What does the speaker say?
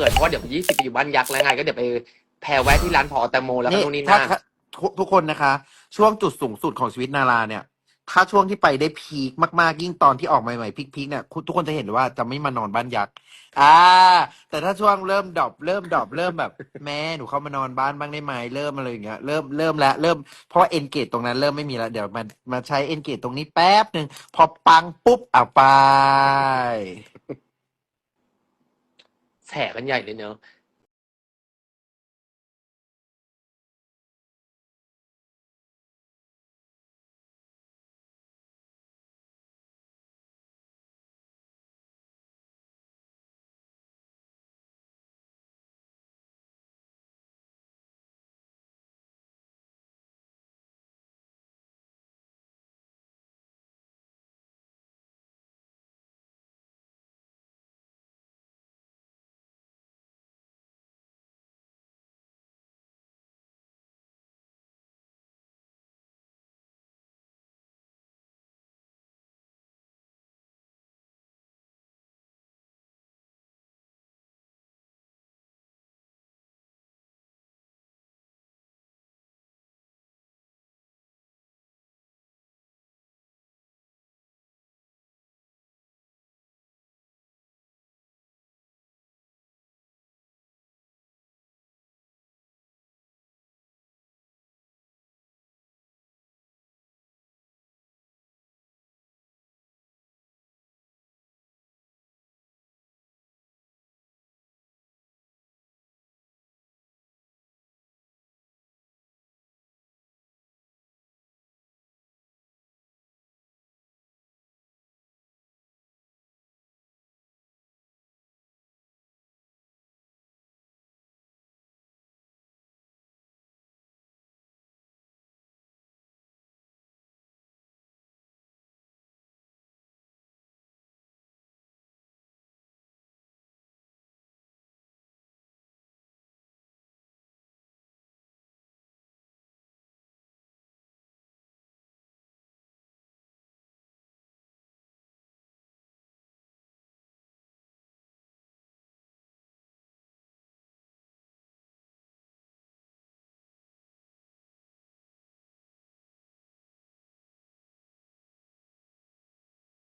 ปิดเพราะว่าเดี๋ยว20ไปอยู่บ้านยักษ์แล้วไงก็เดี๋ยวไปแพรแวะที่ร้านผอแตงโมแล้วก็ นี่ นู่นนี่ ถ้า นั่น ทุกคนนะคะ ช่วงจุดสูงสุดของชีวิตนาราเนี่ย ถ้าช่วงที่ไปได้พีคมากๆ ยิ่งตอนที่ออกใหม่ๆพีคๆเนี่ยทุกคนจะเห็นว่าจะไม่มานอนบ้านยักษ์แต่ถ้าช่วงเริ่มดรอปเริ่มแบบ แม่หนูเข้ามานอนบ้านบ้างได้ไหมเริ่มอะไรอย่างเงี้ยเริ่มแล้วเพราะว่าเอนเกจตรงนั้นเริ่มไม่มีแล้วเดี๋ยวมาใช้เอนเกจตรงนี้แป๊บนึงพอปังปุ๊บไป แฉกันใหญ่เลยเนอะ